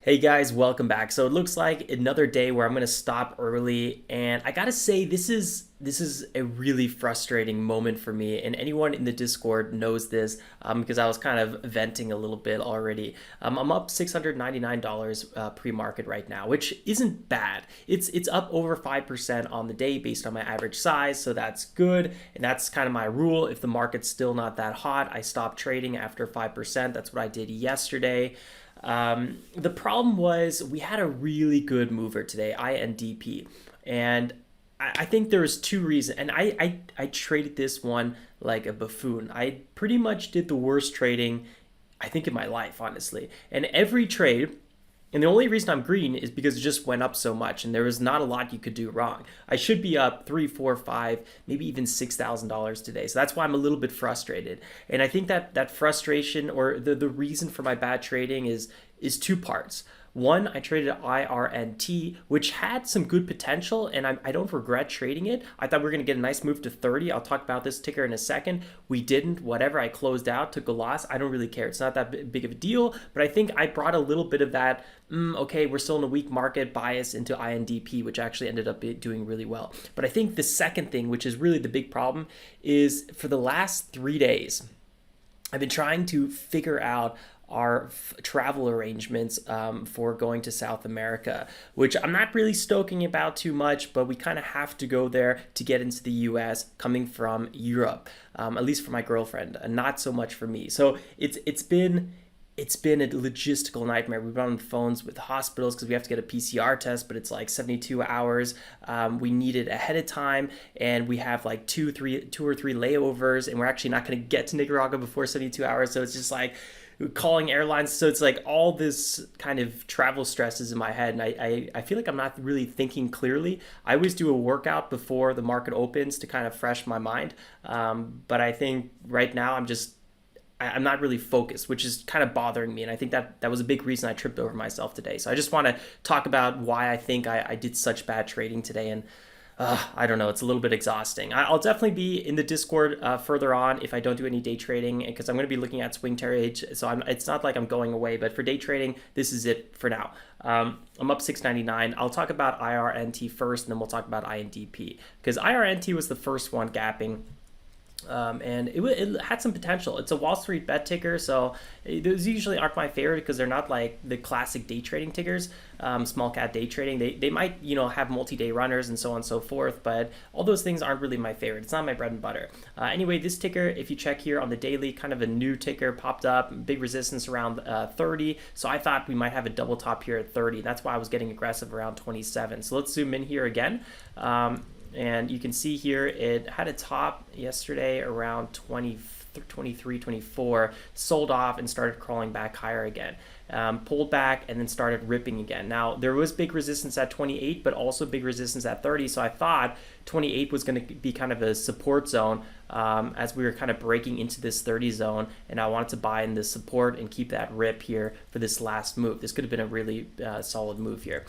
Hey guys, welcome back. So it looks like another day where I'm going to stop early, and I got to say this is a really frustrating moment for me, and anyone in the Discord knows this because I was kind of venting a little bit already. I'm up $699 pre-market right now, which isn't bad. It's up over 5% on the day based on my average size, so that's good, and that's kind of my rule. If the market's still not that hot, I stop trading after 5%. That's what I did yesterday. The problem was we had a really good mover today, INDP, and I think there was two reasons. And I traded this one like a buffoon. I pretty much did the worst trading I think in my life, honestly. And every trade, and the only reason I'm green is because it just went up so much, and there was not a lot you could do wrong. I should be up three, four, five, maybe even $6,000 today. So that's why I'm a little bit frustrated. And I think that frustration or the reason for my bad trading is two parts. One, I traded IRNT, which had some good potential, and I don't regret trading it. I thought we were going to get a nice move to 30. I'll talk about this ticker in a second. We didn't. Whatever. I closed out, took a loss. I don't really care. It's not that big of a deal, but I think I brought a little bit of that, okay, we're still in a weak market bias into INDP, which actually ended up doing really well. But I think the second thing, which is really the big problem, is for the last 3 days, I've been trying to figure out our travel arrangements for going to South America, which I'm not really stoking about too much, but we kind of have to go there to get into the US coming from Europe, at least for my girlfriend, and not so much for me. So it's been a logistical nightmare. We've been on the phones with hospitals because we have to get a PCR test, but it's like 72 hours. We need it ahead of time, and we have like two or three layovers, and we're actually not going to get to Nicaragua before 72 hours. So it's just like calling airlines. So it's like all this kind of travel stress is in my head, and I feel like I'm not really thinking clearly. I always do a workout before the market opens to kind of fresh my mind. But I think right now I'm not really focused, which is kind of bothering me. And I think that was a big reason I tripped over myself today. So I just want to talk about why I think I did such bad trading today. And I don't know, it's a little bit exhausting. I'll definitely be in the Discord further on if I don't do any day trading, because I'm going to be looking at swing trades. So it's not like I'm going away, but for day trading, this is it for now. I'm up $6.99. I'll talk about IRNT first, and then we'll talk about INDP, because IRNT was the first one gapping. And it had some potential. It's a Wall Street bet ticker, so those usually aren't my favorite because they're not like the classic day trading tickers, small cap day trading. They might have multi-day runners and so on and so forth, but all those things aren't really my favorite. It's not my bread and butter. Anyway, this ticker, if you check here on the daily, kind of a new ticker popped up, big resistance around 30. So I thought we might have a double top here at 30. That's why I was getting aggressive around 27. So let's zoom in here again. And you can see here it had a top yesterday around 23, 24, sold off and started crawling back higher again. Pulled back and then started ripping again. Now, there was big resistance at 28, but also big resistance at 30. So I thought 28 was going to be kind of a support zone as we were kind of breaking into this 30 zone. And I wanted to buy in this support and keep that rip here for this last move. This could have been a really solid move here.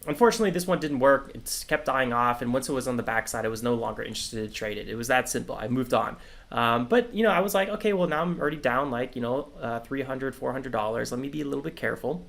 Unfortunately, this one didn't work. It kept dying off, and once it was on the backside, I was no longer interested to trade it. It was that simple. I moved on. But I was like, okay, well, now I'm already down like $300, $400. Let me be a little bit careful.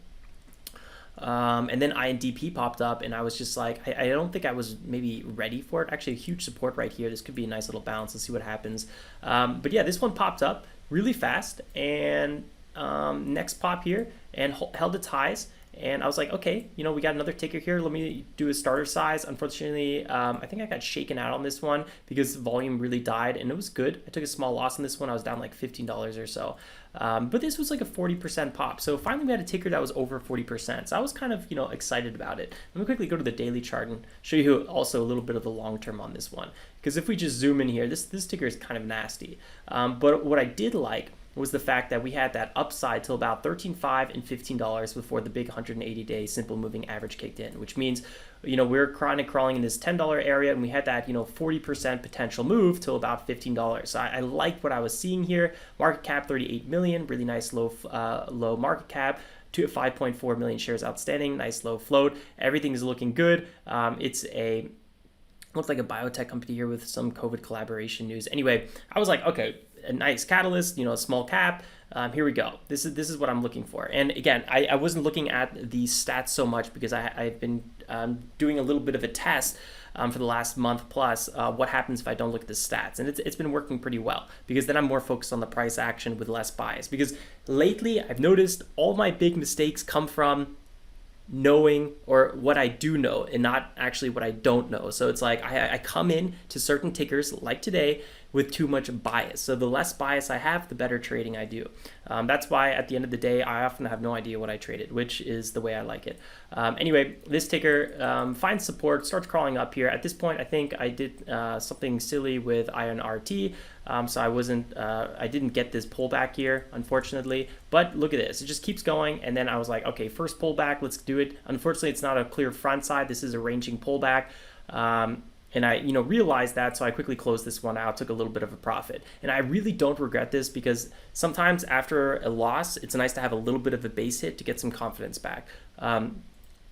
And then INDP popped up, and I was just like, I don't think I was maybe ready for it. Actually, a huge support right here. This could be a nice little bounce. Let's see what happens. But yeah, this one popped up really fast, and next pop here, and held its highs. And I was like, okay, we got another ticker here. Let me do a starter size. Unfortunately, I think I got shaken out on this one because volume really died, and it was good. I took a small loss on this one. I was down like $15 or so. But this was like a 40% pop. So finally we had a ticker that was over 40%. So I was kind of, excited about it. Let me quickly go to the daily chart and show you also a little bit of the long term on this one. Because if we just zoom in here, this ticker is kind of nasty. But what I did like was the fact that we had that upside till about $13.5 and $15 before the big 180-day simple moving average kicked in, which means, we're crawling in this $10 area, and we had that, 40% potential move till about $15. So I liked what I was seeing here. Market cap 38 million, really nice low market cap. To 5.4 million shares outstanding, nice low float. Everything is looking good. Looks like a biotech company here with some COVID collaboration news. Anyway, I was like, okay, a nice catalyst, a small cap. Here we go. This is what I'm looking for. And again, I wasn't looking at the stats so much because I've been doing a little bit of a test for the last month plus. What happens if I don't look at the stats? And it's been working pretty well because then I'm more focused on the price action with less bias. Because lately I've noticed all my big mistakes come from knowing or what I do know and not actually what I don't know. So it's like I come in to certain tickers like today with too much bias. So the less bias I have, the better trading I do. That's why at the end of the day, I often have no idea what I traded, which is the way I like it. Anyway, this ticker finds support, starts crawling up here. At this point, I think I did something silly with IRNT. So I didn't get this pullback here, unfortunately. But look at this, it just keeps going. And then I was like, okay, first pullback, let's do it. Unfortunately, it's not a clear front side. This is a ranging pullback. And I, realized that, so I quickly closed this one out, took a little bit of a profit. And I really don't regret this because sometimes after a loss, it's nice to have a little bit of a base hit to get some confidence back.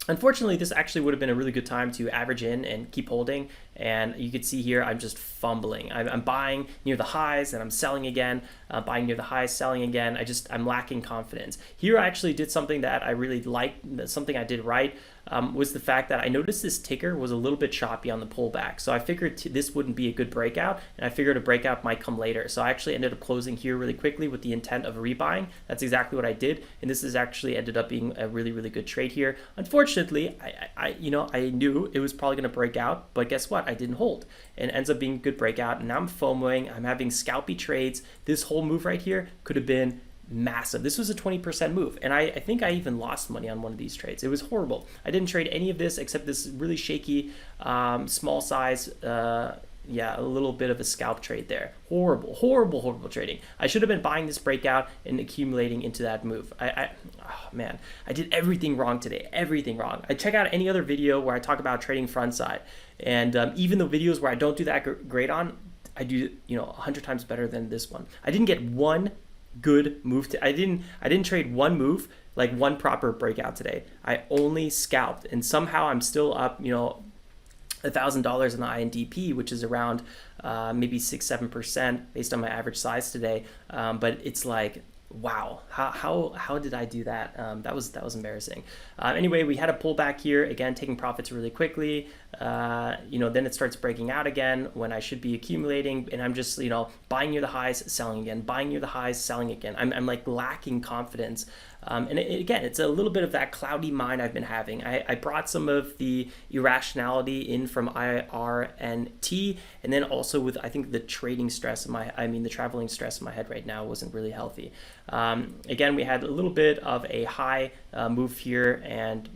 Unfortunately, this actually would have been a really good time to average in and keep holding. And you can see here, I'm just fumbling. I'm buying near the highs and I'm selling again, buying near the highs, selling again. I'm lacking confidence. Here I actually did something that I really liked, something I did right, was the fact that I noticed this ticker was a little bit choppy on the pullback. So I figured this wouldn't be a good breakout, and I figured a breakout might come later. So I actually ended up closing here really quickly with the intent of rebuying. That's exactly what I did, and this has actually ended up being a really, really good trade here. Unfortunately, I knew it was probably going to break out, but guess what? I didn't hold, and it ends up being a good breakout. And now I'm FOMOing. I'm having scalpy trades. This whole move right here could have been massive. This was a 20% move, and I think I even lost money on one of these trades. It was horrible. I didn't trade any of this except this really shaky small size, a little bit of a scalp trade there. Horrible trading. I should have been buying this breakout and accumulating into that move. I did everything wrong today. Everything wrong. I check out any other video where I talk about trading Frontside, and even the videos where I don't do that great on, I do 100 times better than this one. I didn't get one good move. I didn't trade one move, like one proper breakout today. I only scalped, and somehow I'm still up $1,000 in the INDP, which is around maybe 6-7% based on my average size today. But it's like, wow, how did I do that? That was embarrassing. Anyway, we had a pullback here again, taking profits really quickly. Then it starts breaking out again when I should be accumulating, and I'm just buying near the highs, selling again, buying near the highs, selling again. I'm like lacking confidence. Again, it's a little bit of that cloudy mind I've been having. I brought some of the irrationality in from IRNT, and then also with, I think, the trading stress the traveling stress in my head right now wasn't really healthy. Again, we had a little bit of a high move here, and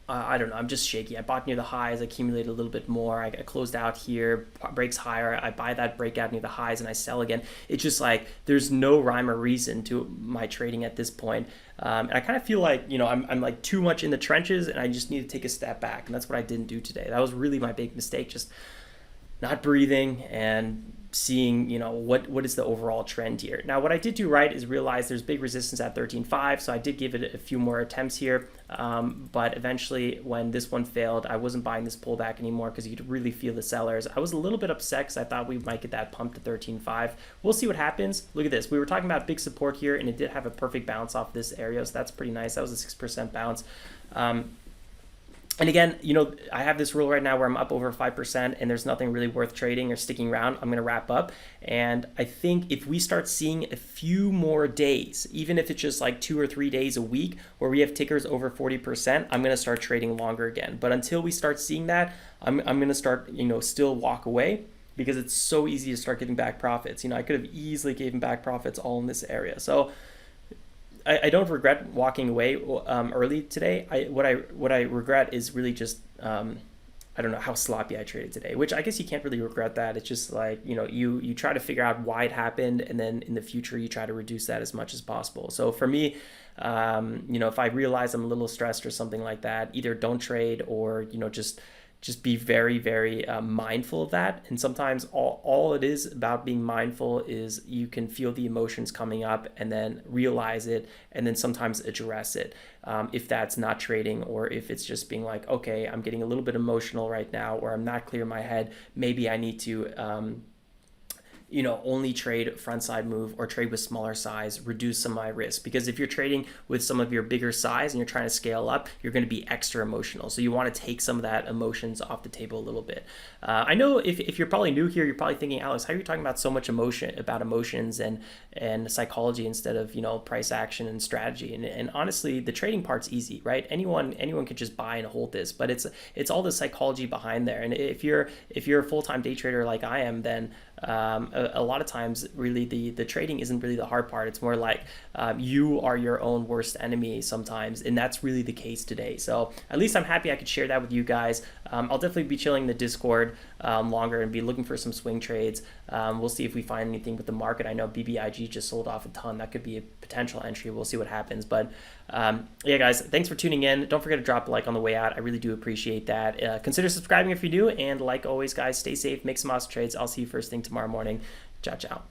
I don't know, I'm just shaky. I bought near the highs, accumulated a little bit more. I closed out here, breaks higher. I buy that breakout near the highs and I sell again. It's just like there's no rhyme or reason to my trading at this point. And I kind of feel like, I'm like too much in the trenches and I just need to take a step back. And that's what I didn't do today. That was really my big mistake, just not breathing and seeing what is the overall trend here. Now what I did do right is realize there's big resistance at 13.5, so I did give it a few more attempts here, but eventually when this one failed, I wasn't buying this pullback anymore because you could really feel the sellers. I was a little bit upset because I thought we might get that pump to 13.5. We'll see what happens. Look at this, we were talking about big support here and it did have a perfect bounce off this area, so that's pretty nice. That was a 6% bounce. And again, I have this rule right now where I'm up over 5% and there's nothing really worth trading or sticking around. I'm going to wrap up. And I think if we start seeing a few more days, even if it's just like 2 or 3 days a week where we have tickers over 40%, I'm going to start trading longer again. But until we start seeing that, I'm going to start, still walk away because it's so easy to start giving back profits. I could have easily given back profits all in this area. So I don't regret walking away early today. What I regret is really just I don't know how sloppy I traded today, which I guess you can't really regret that. It's just like you try to figure out why it happened, and then in the future you try to reduce that as much as possible. So for me, if I realize I'm a little stressed or something like that, either don't trade or just be very, very mindful of that. And sometimes all it is about being mindful is you can feel the emotions coming up and then realize it and then sometimes address it. If that's not trading or if it's just being like, okay, I'm getting a little bit emotional right now or I'm not clear in my head, maybe I need to only trade front side move or trade with smaller size, reduce some of my risk. Because if you're trading with some of your bigger size and you're trying to scale up, you're going to be extra emotional. So you want to take some of that emotions off the table a little bit. I know if you're probably new here, you're probably thinking, Alex, how are you talking about so much about emotions and psychology instead of price action and strategy? And honestly, the trading part's easy, right? Anyone could just buy and hold this, but it's all the psychology behind there. And if you're a full-time day trader like I am, then a lot of times really the trading isn't really the hard part. It's more like you are your own worst enemy sometimes, and that's really the case today. So at least I'm happy I could share that with you guys. I'll definitely be chilling in the Discord longer and be looking for some swing trades. We'll see if we find anything with the market. I know BBIG just sold off a ton. That could be a potential entry. We'll see what happens. But yeah, guys, thanks for tuning in. Don't forget to drop a like on the way out. I really do appreciate that. Consider subscribing if you do. And like always, guys, stay safe, make some awesome trades. I'll see you first thing tomorrow morning. Ciao, ciao.